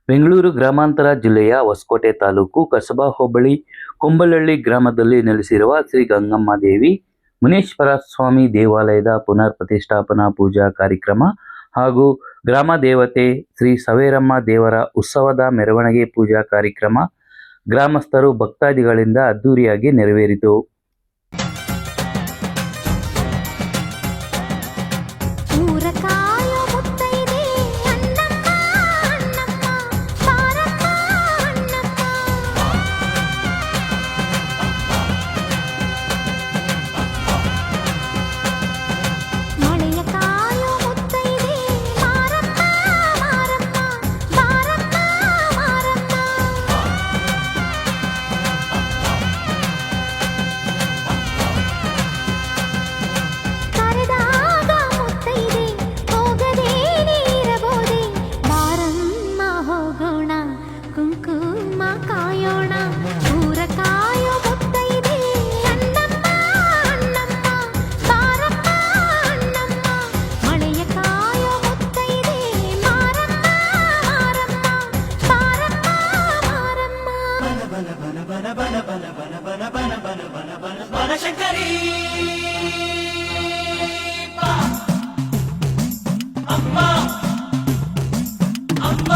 ಬೆಂಗಳೂರು ಗ್ರಾಮಾಂತರ ಜಿಲ್ಲೆಯ ಹೊಸಕೋಟೆ ತಾಲೂಕು ಕಸಬಾ ಹೋಬಳಿ ಕೊಂಬಲಹಳ್ಳಿ ಗ್ರಾಮದಲ್ಲಿ ನೆಲೆಸಿರುವ ಶ್ರೀ ಗಂಗಮ್ಮ ದೇವಿ ಮುನೇಶ್ವರ ಸ್ವಾಮಿ ದೇವಾಲಯದ ಪುನರ್ ಪ್ರತಿಷ್ಠಾಪನಾ ಪೂಜಾ ಕಾರ್ಯಕ್ರಮ ಹಾಗೂ ಗ್ರಾಮ ದೇವತೆ ಶ್ರೀ ಸವೇರಮ್ಮ ದೇವರ ಉತ್ಸವದ ಮೆರವಣಿಗೆ ಪೂಜಾ ಕಾರ್ಯಕ್ರಮ ಗ್ರಾಮಸ್ಥರು ಭಕ್ತಾದಿಗಳಿಂದ ಅದ್ದೂರಿಯಾಗಿ ನೆರವೇರಿತು. ಶಂಕರಿ ಅಮ್ಮ ಅಮ್ಮ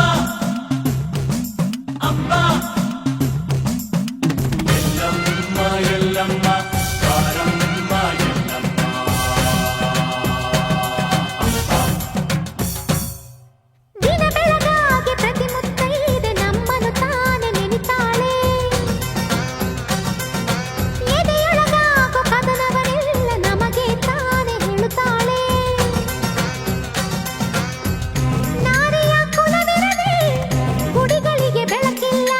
ಅಮ್ಮ ಎಲ್ಲಮ್ಮ ಎಲ್ಲಮ್ಮ ಕಾರಮ್ಮ ಎಲ್ಲಮ್ಮ ದಿನ ಬೆಳಗಾಗಿ ಪ್ರತಿ ಮುತ್ತೈದೆ ನಮ್ಮನ್ನು ತಾನೆ ನೆನಿತಾಳೆ. ಎದೆಯೊಳಗಾಗೋ ಕದನವನೆಲ್ಲ ನಮಗೆ ತಾನೆ ಹೇಳುತ್ತಾಳೆ. ನಾರಿಯ ಕುಲವಿರದೆ ಗುಡಿಗಳಿಗೆ ಬೆಳಕಿಲ್ಲ,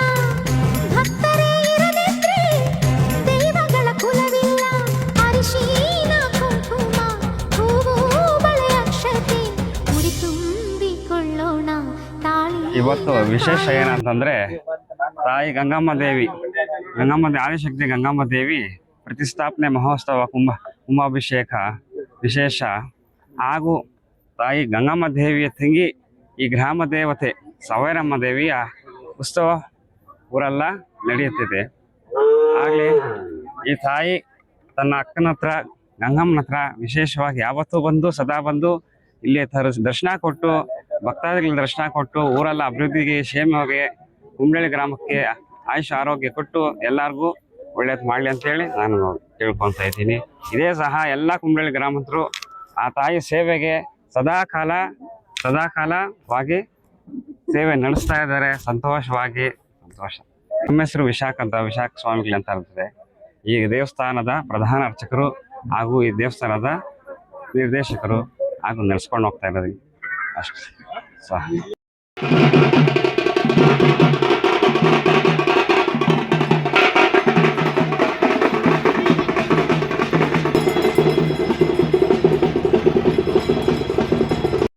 ಭಕ್ತರೇ ಇರದಿದ್ರೆ ದೈವಗಳ ಕುಲವಿಲ್ಲ. ಅರಿಶಿನ ಕುಂಕುಮ ಹೂವು ಬಳೆ ಅಕ್ಷತೆ ಮುಡಿ ತುಂಬಿಕೊಳ್ಳೋಣ ತಾಳಿ. ಇವತ್ತು ವಿಶೇಷ ಏನಂತಂದ್ರೆ ತಾಯಿ ಗಂಗಮ್ಮ ದೇವಿ ಆದಿಶಕ್ತಿ ಗಂಗಮ್ಮ ದೇವಿ ಪ್ರತಿಷ್ಠಾಪನೆ ಮಹೋತ್ಸವ ಕುಂಭಾಭಿಷೇಕ ವಿಶೇಷ ಹಾಗೂ ತಾಯಿ ಗಂಗಮ್ಮ ದೇವಿಯ ತಂಗಿ ಈ ಗ್ರಾಮ ದೇವತೆ ಸವೇರಮ್ಮ ದೇವಿಯ ಉತ್ಸವ ಊರೆಲ್ಲ ನಡೆಯುತ್ತಿದೆ. ಆಗಲಿ ಈ ತಾಯಿ ತನ್ನ ಅಕ್ಕನ ಹತ್ರ ಗಂಗಮ್ಮನ ಹತ್ರ ವಿಶೇಷವಾಗಿ ಯಾವತ್ತೂ ಬಂದು ಸದಾ ಬಂದು ಇಲ್ಲಿ ದರ್ಶನ ಕೊಟ್ಟು ಭಕ್ತಾದಿಗಳ ದರ್ಶನ ಕೊಟ್ಟು ಊರೆಲ್ಲ ಅಭಿವೃದ್ಧಿಗೆ ಕ್ಷೇಮವಾಗಿ ಕುಂಬಳಹಳ್ಳಿ ಗ್ರಾಮಕ್ಕೆ ಆಯುಷ ಆರೋಗ್ಯ ಕೊಟ್ಟು ಎಲ್ಲರಿಗೂ ಒಳ್ಳೇದು ಮಾಡಲಿ ಅಂತೇಳಿ ನಾನು ಕೇಳ್ಕೊತಾ ಇದ್ದೀನಿ. ಇದೇ ಸಹ ಎಲ್ಲ ಕುಂಬಳಹಳ್ಳಿ ಗ್ರಾಮಸ್ಥರು ಆ ತಾಯಿ ಸೇವೆಗೆ ಸದಾಕಾಲವಾಗಿ ಸೇವೆ ನಡೆಸ್ತಾ ಇದ್ದಾರೆ. ಸಂತೋಷ. ನಮ್ಮ ಹೆಸರು ವಿಶಾಖ ಸ್ವಾಮಿಗಳು ಅಂತ ಇರ್ತದೆ. ಈ ದೇವಸ್ಥಾನದ ಪ್ರಧಾನ ಅರ್ಚಕರು ಹಾಗೂ ಈ ದೇವಸ್ಥಾನದ ನಿರ್ದೇಶಕರು ಹಾಗೂ ನಡೆಸ್ಕೊಂಡು ಹೋಗ್ತಾ ಇರೋದು ಅಷ್ಟೇ ಸಹ.